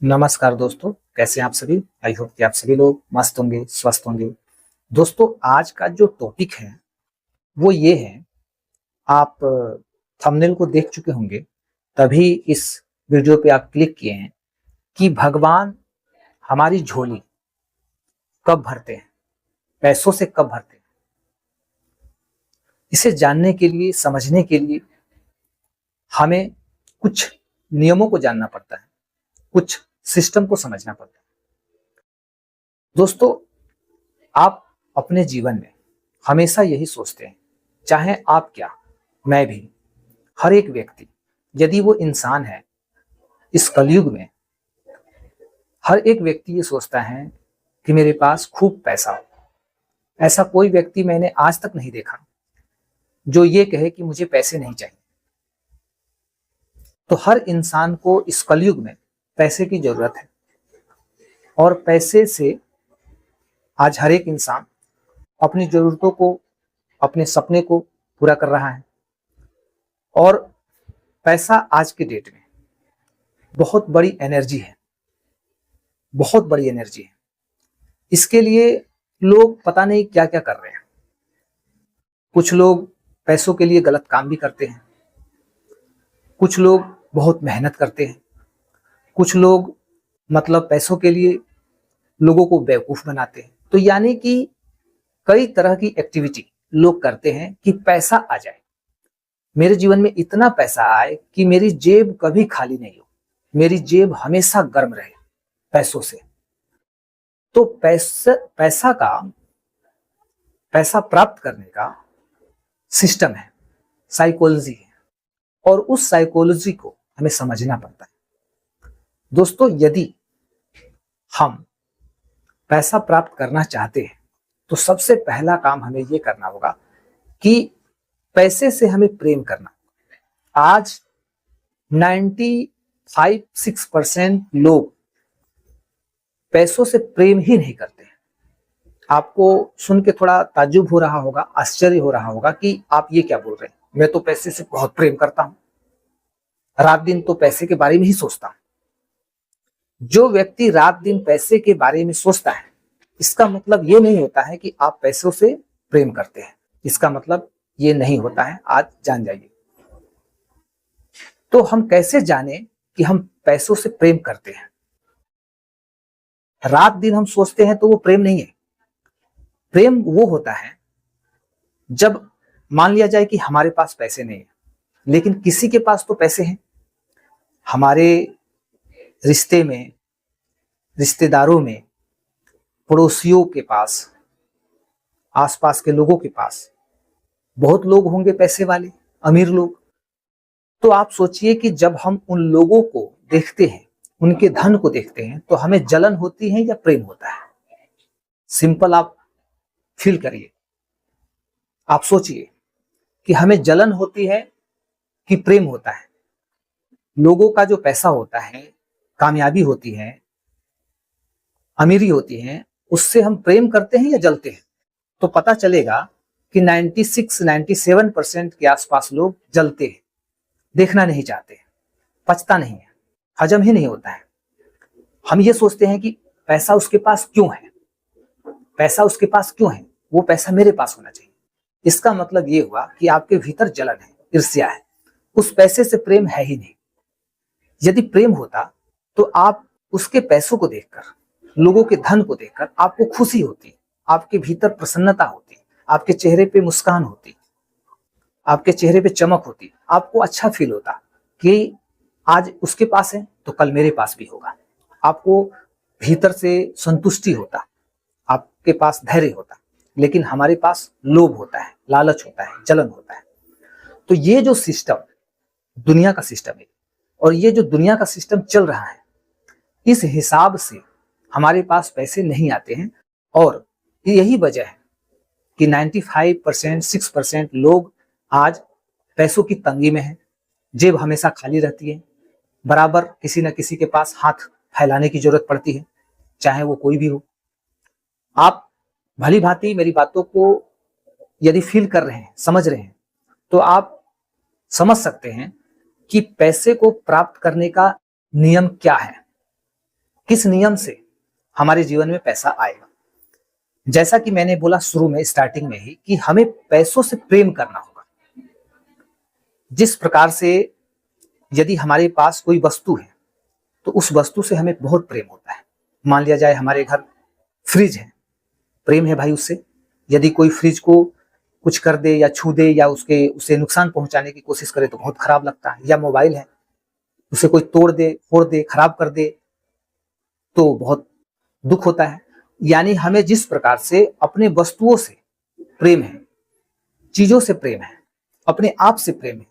नमस्कार दोस्तों, कैसे हैं आप सभी। आई होप कि आप सभी लोग मस्त होंगे, स्वस्थ होंगे। दोस्तों, आज का जो टॉपिक है वो ये है, आप थंबनेल को देख चुके होंगे, तभी इस वीडियो पे आप क्लिक किए हैं कि भगवान हमारी झोली कब भरते हैं, पैसों से कब भरते हैं। इसे जानने के लिए, समझने के लिए हमें कुछ नियमों को जानना पड़ता है, कुछ सिस्टम को समझना पड़ता है। दोस्तों, आप अपने जीवन में हमेशा यही सोचते हैं, चाहे आप क्या, मैं भी, हर एक व्यक्ति, यदि वो इंसान है इस कलयुग में, हर एक व्यक्ति ये सोचता है कि मेरे पास खूब पैसा हो। ऐसा कोई व्यक्ति मैंने आज तक नहीं देखा जो ये कहे कि मुझे पैसे नहीं चाहिए। तो हर इंसान को इस कलयुग में पैसे की जरूरत है, और पैसे से आज हर एक इंसान अपनी जरूरतों को, अपने सपने को पूरा कर रहा है। और पैसा आज के डेट में बहुत बड़ी एनर्जी है, बहुत बड़ी एनर्जी है। इसके लिए लोग पता नहीं क्या क्या कर रहे हैं। कुछ लोग पैसों के लिए गलत काम भी करते हैं, कुछ लोग बहुत मेहनत करते हैं, कुछ लोग मतलब पैसों के लिए लोगों को बेवकूफ बनाते हैं। तो यानी कि कई तरह की एक्टिविटी लोग करते हैं कि पैसा आ जाए, मेरे जीवन में इतना पैसा आए कि मेरी जेब कभी खाली नहीं हो, मेरी जेब हमेशा गर्म रहे पैसों से। तो पैसा प्राप्त करने का सिस्टम है, साइकोलॉजी है, और उस साइकोलॉजी को हमें समझना पड़ता है। दोस्तों, यदि हम पैसा प्राप्त करना चाहते हैं तो सबसे पहला काम हमें यह करना होगा कि पैसे से हमें प्रेम करना। आज 95-6% लोग पैसों से प्रेम ही नहीं करते हैं। आपको सुन के थोड़ा ताज्जुब हो रहा होगा, आश्चर्य हो रहा होगा कि आप ये क्या बोल रहे हैं, मैं तो पैसे से बहुत प्रेम करता हूं, रात दिन तो पैसे के बारे में ही सोचता हूं। जो व्यक्ति रात दिन पैसे के बारे में सोचता है, इसका मतलब ये नहीं होता है कि आप पैसों से प्रेम करते हैं। इसका मतलब ये नहीं होता है, आज जान जाइए। तो हम कैसे जाने कि हम पैसों से प्रेम करते हैं? रात दिन हम सोचते हैं तो वो प्रेम नहीं है। प्रेम वो होता है जब मान लिया जाए कि हमारे पास पैसे नहीं है, लेकिन किसी के पास तो पैसे हैं। हमारे रिश्ते में, रिश्तेदारों में, पड़ोसियों के पास, आसपास के लोगों के पास बहुत लोग होंगे पैसे वाले, अमीर लोग। तो आप सोचिए कि जब हम उन लोगों को देखते हैं, उनके धन को देखते हैं, तो हमें जलन होती है या प्रेम होता है? सिंपल आप फील करिए, आप सोचिए कि हमें जलन होती है कि प्रेम होता है। लोगों का जो पैसा होता है, कामयाबी होती है, अमीरी होती है, उससे हम प्रेम करते हैं या जलते हैं? तो पता चलेगा कि 96-97% के आसपास लोग जलते हैं, देखना नहीं चाहते, पचता नहीं है, हजम ही नहीं होता है। हम ये सोचते हैं कि पैसा उसके पास क्यों है, पैसा उसके पास क्यों है, वो पैसा मेरे पास होना चाहिए। इसका मतलब ये हुआ कि आपके भीतर जलन है, ईर्ष्या है, उस पैसे से प्रेम है ही नहीं। यदि प्रेम होता तो आप उसके पैसों को देखकर, लोगों के धन को देखकर आपको खुशी होती, आपके भीतर प्रसन्नता होती, आपके चेहरे पे मुस्कान होती, आपके चेहरे पे चमक होती, आपको अच्छा फील होता कि आज उसके पास है तो कल मेरे पास भी होगा। आपको भीतर से संतुष्टि होता, आपके पास धैर्य होता। लेकिन हमारे पास लोभ होता है, लालच होता है, जलन होता है। तो ये जो सिस्टम दुनिया का सिस्टम है, और ये जो दुनिया का सिस्टम चल रहा है, इस हिसाब से हमारे पास पैसे नहीं आते हैं। और यही वजह है कि 95%-6% लोग आज पैसों की तंगी में हैं। जेब हमेशा खाली रहती है, बराबर किसी न किसी के पास हाथ फैलाने की जरूरत पड़ती है, चाहे वो कोई भी हो। आप भली भांति मेरी बातों को यदि फील कर रहे हैं, समझ रहे हैं, तो आप समझ सकते हैं कि पैसे को प्राप्त करने का नियम क्या है। किस नियम से हमारे जीवन में पैसा आएगा। जैसा कि मैंने बोला शुरू में, स्टार्टिंग में ही, कि हमें पैसों से प्रेम करना होगा। जिस प्रकार से यदि हमारे पास कोई वस्तु है तो उस वस्तु से हमें बहुत प्रेम होता है। मान लिया जाए हमारे घर फ्रिज है, प्रेम है भाई उससे। यदि कोई फ्रिज को कुछ कर दे या छू दे या उसे नुकसान पहुंचाने की कोशिश करे तो बहुत खराब लगता है। या मोबाइल है, उसे कोई तोड़ दे, फोड़ दे, खराब कर दे तो बहुत दुख होता है। यानी हमें जिस प्रकार से अपने वस्तुओं से प्रेम है, चीजों से प्रेम है, अपने आप से प्रेम है,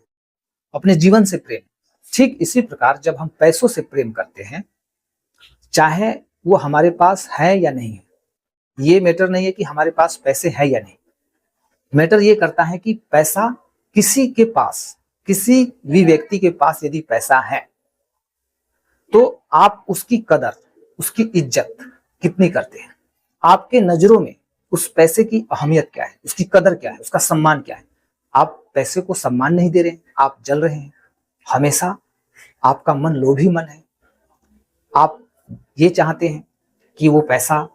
अपने जीवन से प्रेम है, ठीक इसी प्रकार जब हम पैसों से प्रेम करते हैं, चाहे वो हमारे पास है या नहीं है, ये मैटर नहीं है कि हमारे पास पैसे हैं या नहीं। मैटर ये करता है कि पैसा किसी के पास, किसी भी व्यक्ति के पास यदि पैसा है तो आप उसकी कदर, उसकी इज्जत कितनी करते हैं। आपके नजरों में उस पैसे की अहमियत क्या है, उसकी कदर क्या है, उसका सम्मान क्या है। आप पैसे को सम्मान नहीं दे रहे हैं, आप जल रहे हैं। हमेशा आपका मन लोभी मन है। आप ये चाहते हैं कि वो पैसा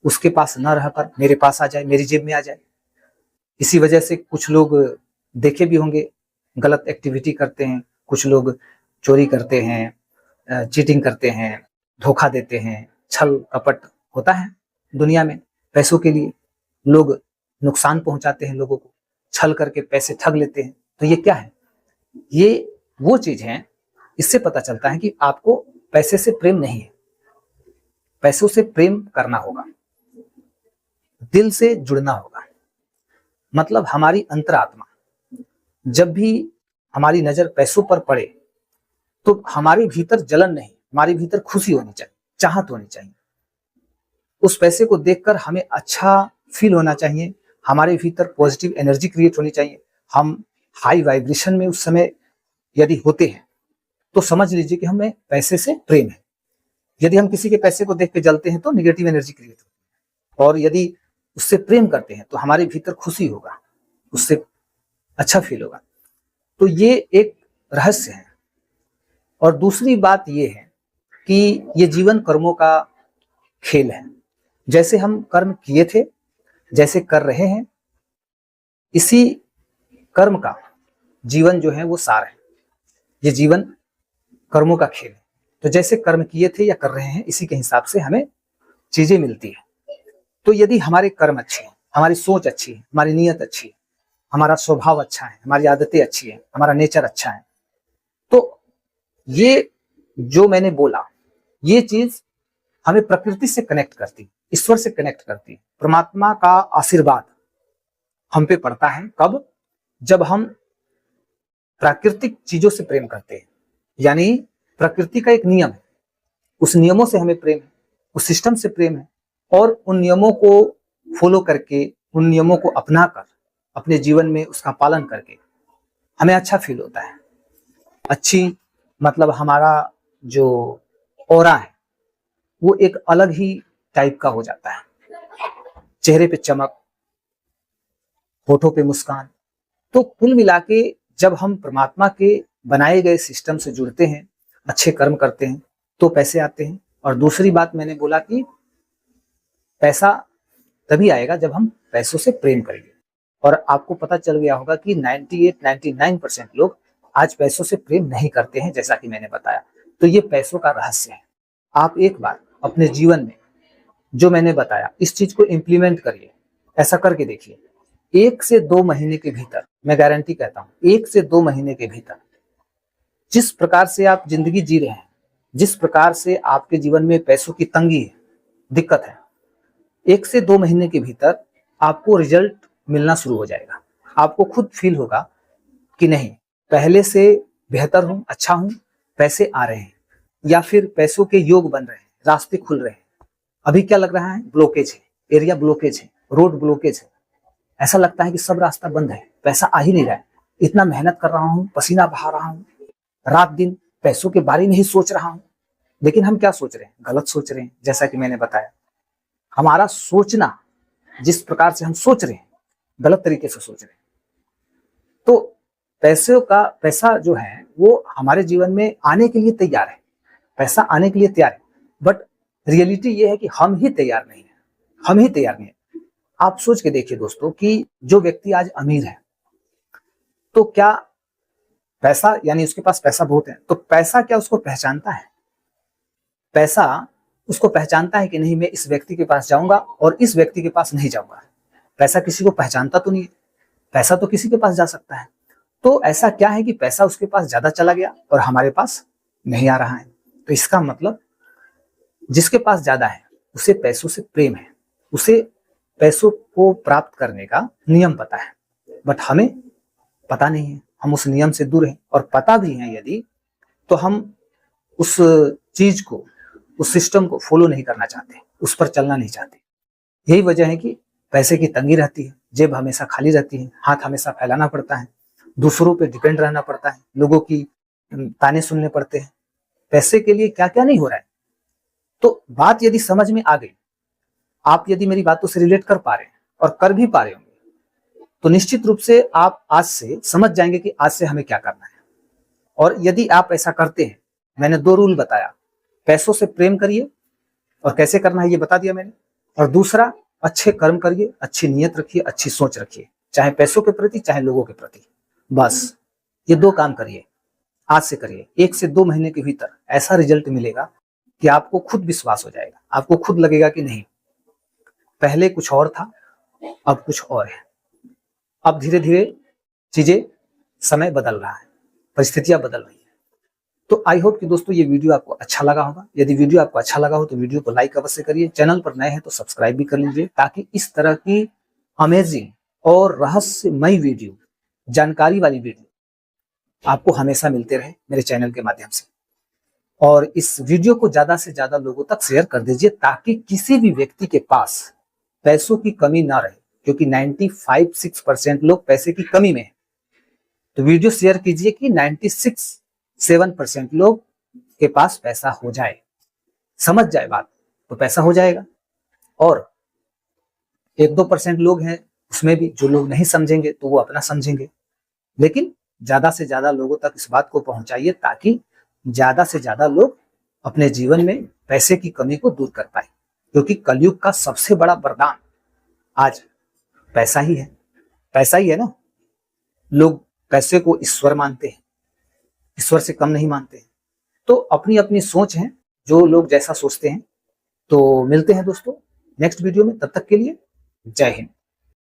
उसके पास न रहकर मेरे पास आ जाए, मेरी जेब में आ जाए। इसी वजह से कुछ लोग देखे भी होंगे गलत एक्टिविटी करते हैं, कुछ लोग चोरी करते हैं, चीटिंग करते हैं, धोखा देते हैं, छल कपट होता है दुनिया में। पैसों के लिए लोग नुकसान पहुंचाते हैं लोगों को, छल करके पैसे ठग लेते हैं। तो ये क्या है? ये वो चीज है, इससे पता चलता है कि आपको पैसे से प्रेम नहीं है। पैसों से प्रेम करना होगा, दिल से जुड़ना होगा। मतलब हमारी अंतरात्मा, जब भी हमारी नजर पैसों पर पड़े तो हमारे भीतर जलन नहीं, हमारे भीतर खुशी होनी चाहिए, चाहत होनी चाहिए। उस पैसे को देखकर हमें अच्छा फील होना चाहिए, हमारे भीतर पॉजिटिव एनर्जी क्रिएट होनी चाहिए। हम हाई वाइब्रेशन में उस समय यदि होते हैं तो समझ लीजिए कि हमें पैसे से प्रेम है। यदि हम किसी के पैसे को देख के जलते हैं तो निगेटिव एनर्जी क्रिएट होती है। और यदि उससे प्रेम करते हैं तो हमारे भीतर खुशी होगा, उससे अच्छा फील होगा। तो ये एक रहस्य है। और दूसरी बात ये है कि ये जीवन कर्मों का खेल है। जैसे हम कर्म किए थे, जैसे कर रहे हैं, इसी कर्म का जीवन जो है वो सार है। ये जीवन कर्मों का खेल है। तो जैसे कर्म किए थे या कर रहे हैं, इसी के हिसाब से हमें चीजें मिलती है। तो यदि हमारे कर्म अच्छे हैं, हमारी सोच अच्छी है, हमारी नीयत अच्छी है, हमारा स्वभाव अच्छा है, हमारी आदतें अच्छी है, हमारा नेचर अच्छा है, तो ये जो मैंने बोला, ये चीज हमें प्रकृति से कनेक्ट करती है, ईश्वर से कनेक्ट करती है। परमात्मा का आशीर्वाद हम पे पड़ता है कब? जब हम प्राकृतिक चीजों से प्रेम करते हैं। यानी प्रकृति का एक नियम है, उस नियमों से हमें प्रेम है, उस सिस्टम से प्रेम है, और उन नियमों को फॉलो करके, उन नियमों को अपनाकर, अपने जीवन में उसका पालन करके हमें अच्छा फील होता है। अच्छी मतलब हमारा जो ऑरा है वो एक अलग ही टाइप का हो जाता है। चेहरे पे चमक, होठों पे मुस्कान। तो कुल मिला के जब हम परमात्मा के बनाए गए सिस्टम से जुड़ते हैं, अच्छे कर्म करते हैं, तो पैसे आते हैं। और दूसरी बात मैंने बोला कि पैसा तभी आएगा जब हम पैसों से प्रेम करेंगे। और आपको पता चल गया होगा कि 98-99% लोग आज पैसों से प्रेम नहीं करते हैं, जैसा कि मैंने बताया। तो ये पैसों का रहस्य है। आप एक बार अपने जीवन में जो मैंने बताया, इस चीज को इम्प्लीमेंट करिए, ऐसा करके देखिए। 1 से 2 महीने के भीतर, मैं गारंटी कहता हूं, 1 से 2 महीने के भीतर जिस प्रकार से आप जिंदगी जी रहे हैं, जिस प्रकार से आपके जीवन में पैसों की तंगी है, दिक्कत है, 1 से 2 महीने के भीतर आपको रिजल्ट मिलना शुरू हो जाएगा। आपको खुद फील होगा कि नहीं, पहले से बेहतर हूं, अच्छा हूं, पैसे आ रहे हैं, या फिर पैसों के योग बन रहे हैं, रास्ते खुल रहे हैं। अभी क्या लग रहा है? ब्लॉकेज है, एरिया ब्लॉकेज है, रोड ब्लॉकेज है। ऐसा लगता है कि सब रास्ता बंद है, पैसा आ ही नहीं रहा है। इतना मेहनत कर रहा हूं, पसीना बहा रहा हूं, रात दिन पैसों के बारे में ही सोच रहा हूं। लेकिन हम क्या सोच रहे हैं? गलत सोच रहे हैं। जैसा कि मैंने बताया, हमारा सोचना, जिस प्रकार से हम सोच रहे हैं, गलत तरीके से सोच रहे हैं। तो पैसा जो है वो हमारे जीवन में आने के लिए तैयार है, पैसा आने के लिए तैयार है। बट रियलिटी ये है कि हम ही तैयार नहीं है, हम ही तैयार नहीं है। आप सोच के देखिए दोस्तों कि जो व्यक्ति आज अमीर है, तो क्या पैसा, यानी उसके पास पैसा बहुत है, तो पैसा क्या उसको पहचानता है? पैसा उसको पहचानता है कि नहीं, मैं इस व्यक्ति के पास जाऊंगा और इस व्यक्ति के पास नहीं जाऊंगा? पैसा किसी को पहचानता तो नहीं है। पैसा तो किसी के पास जा सकता है। तो ऐसा क्या है कि पैसा उसके पास ज्यादा चला गया और हमारे पास नहीं आ रहा है? तो इसका मतलब जिसके पास ज्यादा है उसे पैसों से प्रेम है, उसे पैसों को प्राप्त करने का नियम पता है, बट हमें पता नहीं है। हम उस नियम से दूर हैं, और पता भी है यदि, तो हम उस चीज को, उस सिस्टम को फॉलो नहीं करना चाहते, उस पर चलना नहीं चाहते। यही वजह है कि पैसे की तंगी रहती है, जेब हमेशा खाली रहती है, हाथ हमेशा फैलाना पड़ता है, दूसरों पे डिपेंड रहना पड़ता है, लोगों की ताने सुनने पड़ते हैं। पैसे के लिए क्या क्या नहीं हो रहा है। तो बात यदि समझ में आ गई, आप यदि मेरी बातों से रिलेट कर पा रहे हैं और कर भी पा रहे होंगे, तो निश्चित रूप से आप आज से समझ जाएंगे कि आज से हमें क्या करना है। और यदि आप ऐसा करते हैं, मैंने 2 रूल बताया, पैसों से प्रेम करिए, और कैसे करना है ये बता दिया मैंने, और दूसरा, अच्छे कर्म करिए, अच्छी नीयत रखिए, अच्छी सोच रखिए, चाहे पैसों के प्रति चाहे लोगों के प्रति। बस ये 2 काम करिए, आज से करिए। 1 से 2 महीने के भीतर ऐसा रिजल्ट मिलेगा कि आपको खुद विश्वास हो जाएगा, आपको खुद लगेगा कि नहीं, पहले कुछ और था, अब कुछ और है। अब धीरे धीरे चीजें, समय बदल रहा है, परिस्थितियां बदल रही है। तो आई होप कि दोस्तों ये वीडियो आपको अच्छा लगा होगा। यदि वीडियो आपको अच्छा लगा हो तो वीडियो को लाइक अवश्य करिए, चैनल पर नए हैं तो सब्सक्राइब भी कर लीजिए, ताकि इस तरह की अमेजिंग और रहस्यमय वीडियो, जानकारी वाली वीडियो आपको हमेशा मिलते रहे मेरे चैनल के माध्यम से। और इस वीडियो को ज्यादा से ज्यादा लोगों तक शेयर कर दीजिए, ताकि किसी भी व्यक्ति के पास पैसों की कमी ना रहे, क्योंकि 95-6% लोग पैसे की कमी में है। तो वीडियो शेयर कीजिए कि 96-7% लोग के पास पैसा हो जाए, समझ जाए बात, तो पैसा हो जाएगा। और 1-2% लोग हैं उसमें भी, जो लोग नहीं समझेंगे तो वो अपना समझेंगे, लेकिन ज्यादा से ज्यादा लोगों तक इस बात को पहुंचाइए, ताकि ज्यादा से ज्यादा लोग अपने जीवन में पैसे की कमी को दूर कर पाए। क्योंकि कलयुग का सबसे बड़ा वरदान आज पैसा ही है। पैसा ही है ना। लोग पैसे को ईश्वर मानते हैं, ईश्वर से कम नहीं मानते। तो अपनी अपनी सोच है, जो लोग जैसा सोचते हैं। तो मिलते हैं दोस्तों नेक्स्ट वीडियो में, तब तक के लिए जय हिंद।